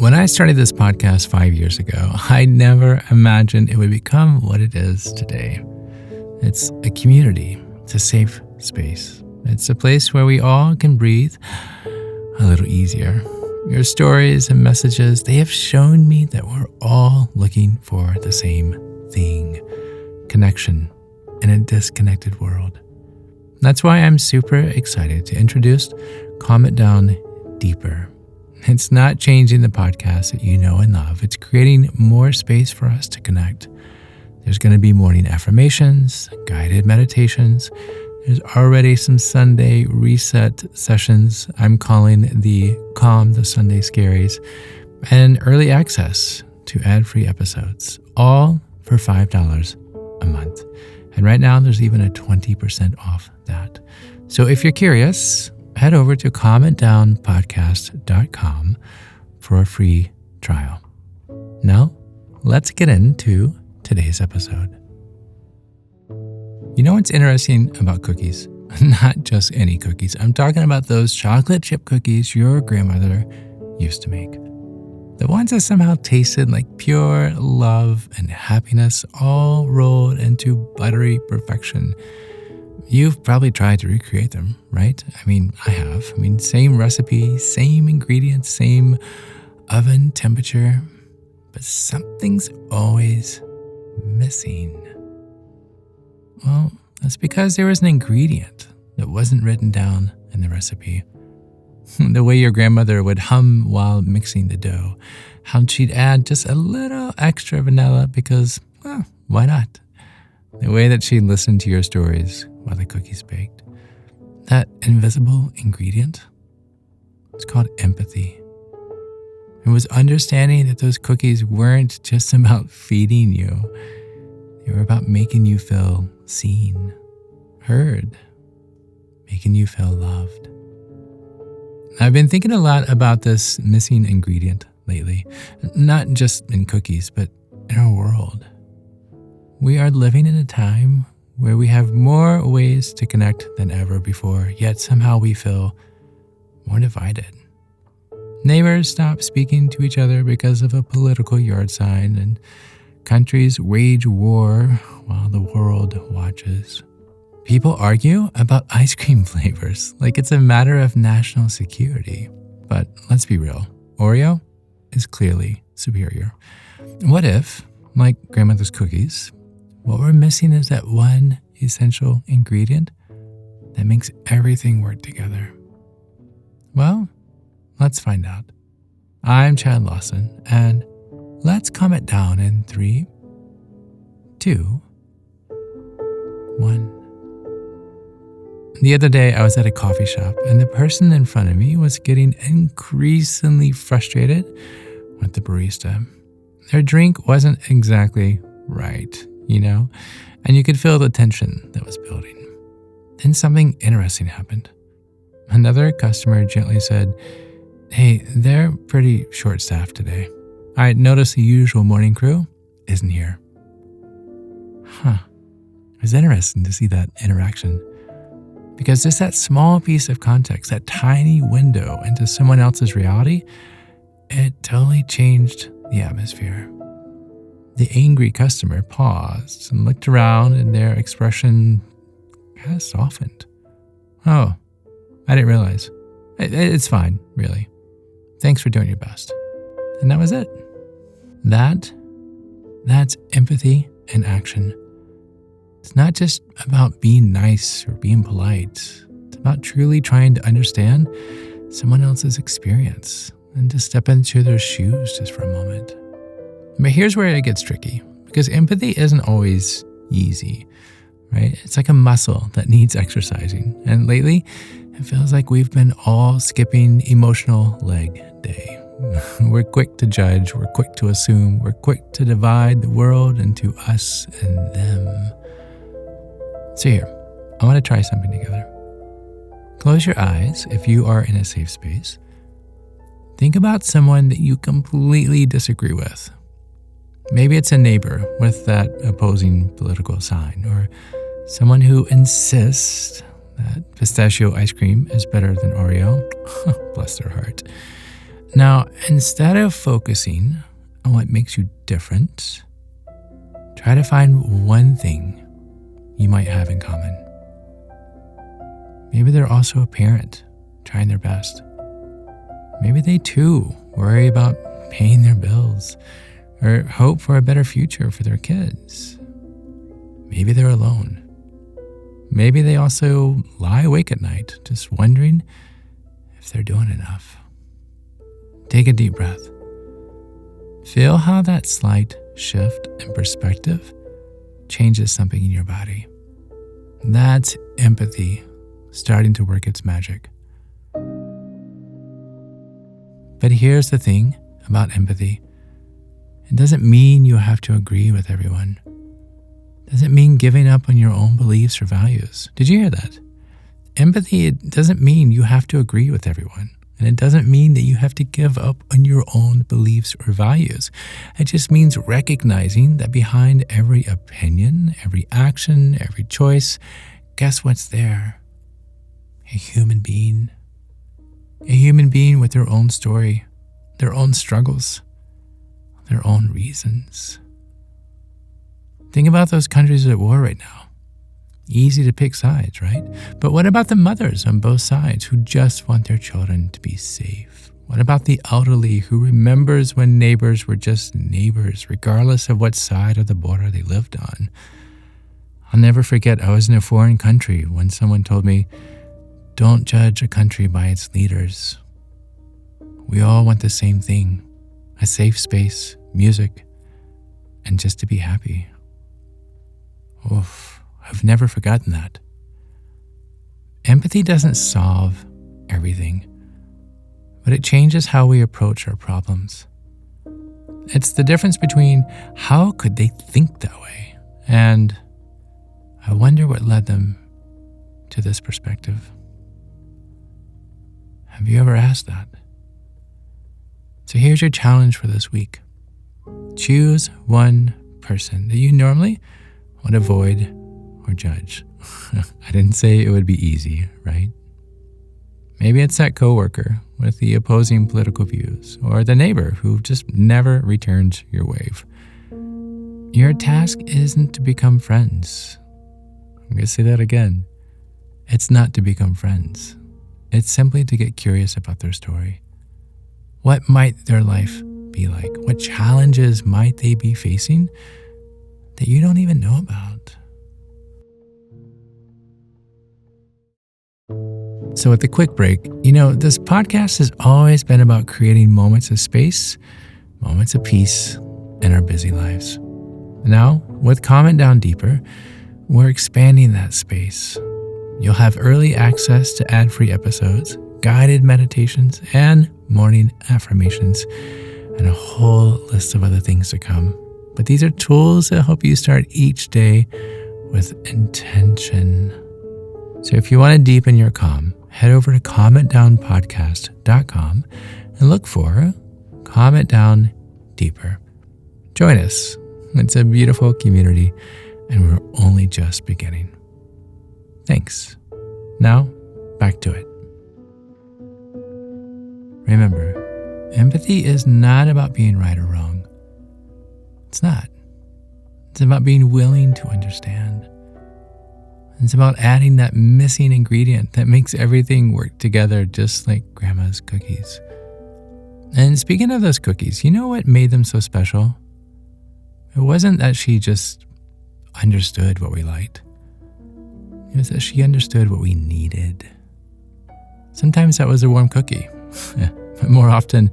When I started this podcast 5 years ago, I never imagined it would become what it is today. It's a community. It's a safe space. It's a place where we all can breathe a little easier. Your stories and messages, they have shown me that we're all looking for the same thing: connection in a disconnected world. That's why I'm super excited to introduce Calm It Down Deeper. It's not changing the podcast that you know and love. It's creating more space for us to connect. There's going to be morning affirmations, guided meditations. There's already some Sunday reset sessions I'm calling the Calm the Sunday Scaries, and early access to ad-free episodes, all for $5 a month. And right now, there's even a 20% off that. So if you're curious, head over to calmitdownpodcast.com for a free trial. Now, let's get into today's episode. You know what's interesting about cookies? Not just any cookies. I'm talking about those chocolate chip cookies your grandmother used to make. The ones that somehow tasted like pure love and happiness, all rolled into buttery perfection. You've probably tried to recreate them, right? I have. Same recipe, same ingredients, same oven temperature, but something's always missing. Well, that's because there was an ingredient that wasn't written down in the recipe. The way your grandmother would hum while mixing the dough. How she'd add just a little extra vanilla because, well, why not? The way that she'd listen to your stories while the cookies baked. That invisible ingredient, it's called empathy. It was understanding that those cookies weren't just about feeding you. They were about making you feel seen, heard, making you feel loved. I've been thinking a lot about this missing ingredient lately, not just in cookies, but in our world. We are living in a time where we have more ways to connect than ever before, yet somehow we feel more divided. Neighbors stop speaking to each other because of a political yard sign, and countries wage war while the world watches. People argue about ice cream flavors like it's a matter of national security. But let's be real, Oreo is clearly superior. What if, like grandmother's cookies, what we're missing is that one essential ingredient that makes everything work together? Well, let's find out. I'm Chad Lawson, and let's calm it down in 3, 2, 1. The other day, I was at a coffee shop, and the person in front of me was getting increasingly frustrated with the barista. Their drink wasn't exactly right, and you could feel the tension that was building. Then something interesting happened. Another customer gently said, "Hey, they're pretty short-staffed today. I noticed the usual morning crew isn't here." It was interesting to see that interaction. Because just that small piece of context, that tiny window into someone else's reality, it totally changed the atmosphere. The angry customer paused and looked around, and their expression kind of softened. "Oh, I didn't realize. It's fine, really. Thanks for doing your best." And that was it. That's empathy in action. It's not just about being nice or being polite. It's about truly trying to understand someone else's experience and to step into their shoes just for a moment. But here's where it gets tricky, because empathy isn't always easy, right? It's like a muscle that needs exercising. And lately, it feels like we've been all skipping emotional leg day. We're quick to judge, we're quick to assume, we're quick to divide the world into us and them. So here, I want to try something together. Close your eyes if you are in a safe space. Think about someone that you completely disagree with. Maybe it's a neighbor with that opposing political sign, or someone who insists that pistachio ice cream is better than Oreo. Bless their heart. Now, instead of focusing on what makes you different, try to find one thing you might have in common. Maybe they're also a parent trying their best. Maybe they too worry about paying their bills or hope for a better future for their kids. Maybe they're alone. Maybe they also lie awake at night, just wondering if they're doing enough. Take a deep breath. Feel how that slight shift in perspective changes something in your body. That's empathy starting to work its magic. But here's the thing about empathy. It doesn't mean you have to agree with everyone. It doesn't mean giving up on your own beliefs or values. Did you hear that? Empathy, it doesn't mean you have to agree with everyone. And it doesn't mean that you have to give up on your own beliefs or values. It just means recognizing that behind every opinion, every action, every choice, guess what's there? A human being. A human being with their own story, their own struggles, their own reasons. Think about those countries at war right now. Easy to pick sides, right? But what about the mothers on both sides who just want their children to be safe? What about the elderly who remembers when neighbors were just neighbors, regardless of what side of the border they lived on? I'll never forget, I was in a foreign country when someone told me, don't judge a country by its leaders. We all want the same thing, a safe space, music, and just to be happy. Oof. I've never forgotten that. Empathy doesn't solve everything, but it changes how we approach our problems. It's the difference between how could they think that way and I wonder what led them to this perspective. Have you ever asked that? So here's your challenge for this week. Choose one person that you normally would avoid or judge. I didn't say it would be easy, right? Maybe it's that coworker with the opposing political views, or the neighbor who just never returns your wave. Your task isn't to become friends. I'm going to say that again. It's not to become friends. It's simply to get curious about their story. What might their life be like? What challenges might they be facing that you don't even know about? So with the quick break, this podcast has always been about creating moments of space, moments of peace in our busy lives. Now, with Comment Down Deeper, we're expanding that space. You'll have early access to ad-free episodes, guided meditations, and morning affirmations, and a whole list of other things to come. But these are tools that help you start each day with intention. So if you want to deepen your calm, head over to commentdownpodcast.com and look for Comment Down Deeper. Join us. It's a beautiful community, and we're only just beginning. Thanks. Now, back to it. Remember, empathy is not about being right or wrong. It's not. It's about being willing to understand. It's about adding that missing ingredient that makes everything work together, just like Grandma's cookies. And speaking of those cookies, you know what made them so special? It wasn't that she just understood what we liked. It was that she understood what we needed. Sometimes that was a warm cookie, but more often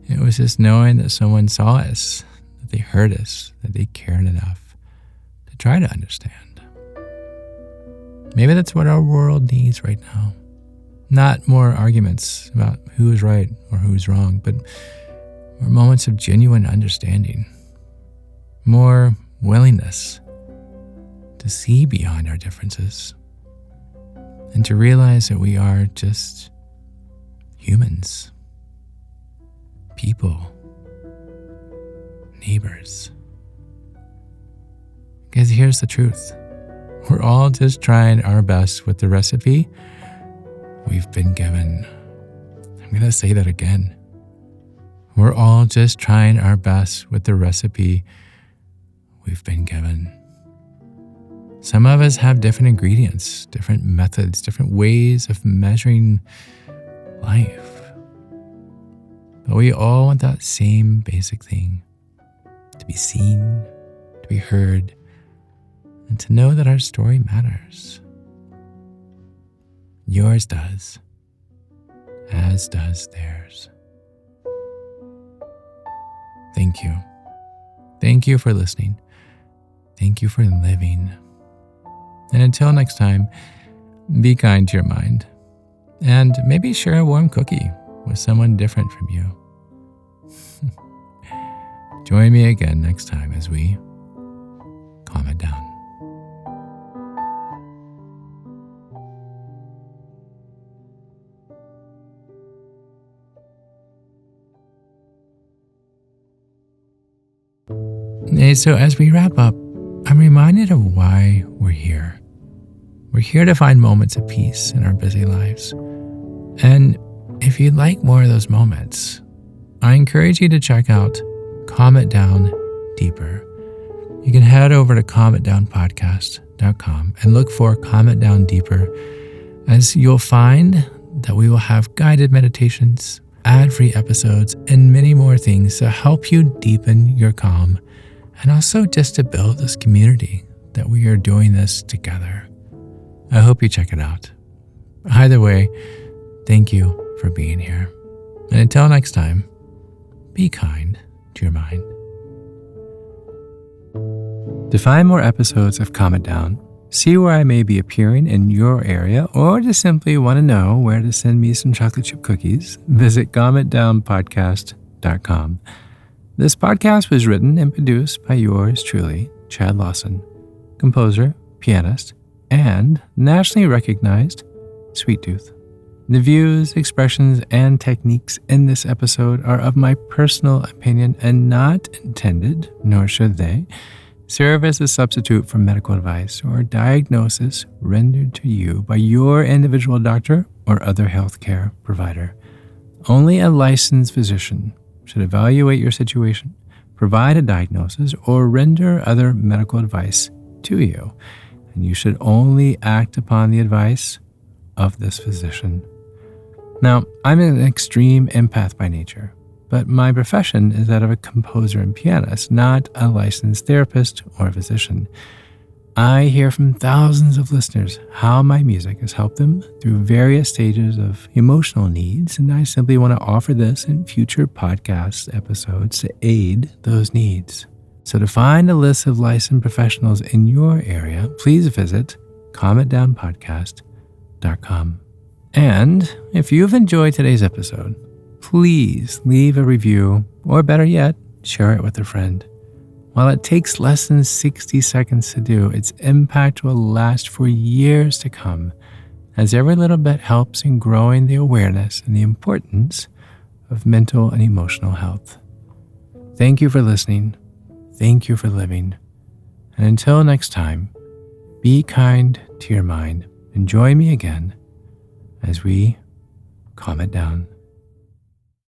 it was just knowing that someone saw us, that they heard us, that they cared enough to try to understand. Maybe that's what our world needs right now. Not more arguments about who is right or who's wrong, but more moments of genuine understanding. More willingness to see beyond our differences and to realize that we are just humans, people, neighbors. Because here's the truth. We're all just trying our best with the recipe we've been given. I'm going to say that again. We're all just trying our best with the recipe we've been given. Some of us have different ingredients, different methods, different ways of measuring life. But we all want that same basic thing: to be seen, to be heard, and to know that our story matters. Yours does, as does theirs. Thank you. Thank you for listening. Thank you for living. And until next time, be kind to your mind. And maybe share a warm cookie with someone different from you. Join me again next time as we calm it down. Hey, so as we wrap up, I'm reminded of why we're here. We're here to find moments of peace in our busy lives. And if you'd like more of those moments, I encourage you to check out Calm It Down Deeper. You can head over to calmitdownpodcast.com and look for Calm It Down Deeper, as you'll find that we will have guided meditations, ad-free episodes, and many more things to help you deepen your calm, and also just to build this community that we are doing this together. I hope you check it out. Either way, thank you for being here. And until next time, be kind to your mind. To find more episodes of Calm It Down, see where I may be appearing in your area, or just simply want to know where to send me some chocolate chip cookies, visit calmitdownpodcast.com. This podcast was written and produced by yours truly, Chad Lawson, composer, pianist, and nationally recognized Sweet Tooth. The views, expressions, and techniques in this episode are of my personal opinion and not intended, nor should they, serve as a substitute for medical advice or diagnosis rendered to you by your individual doctor or other healthcare provider. Only a licensed physician should evaluate your situation, provide a diagnosis, or render other medical advice to you, and you should only act upon the advice of this physician. Now, I'm an extreme empath by nature, but my profession is that of a composer and pianist, not a licensed therapist or physician. I hear from thousands of listeners how my music has helped them through various stages of emotional needs, and I simply want to offer this in future podcast episodes to aid those needs. So to find a list of licensed professionals in your area, please visit calmitdownpodcast.com. And if you've enjoyed today's episode, please leave a review, or better yet, share it with a friend. While it takes less than 60 seconds to do, its impact will last for years to come, as every little bit helps in growing the awareness and the importance of mental and emotional health. Thank you for listening. Thank you for living. And until next time, be kind to your mind and join me again as we calm it down.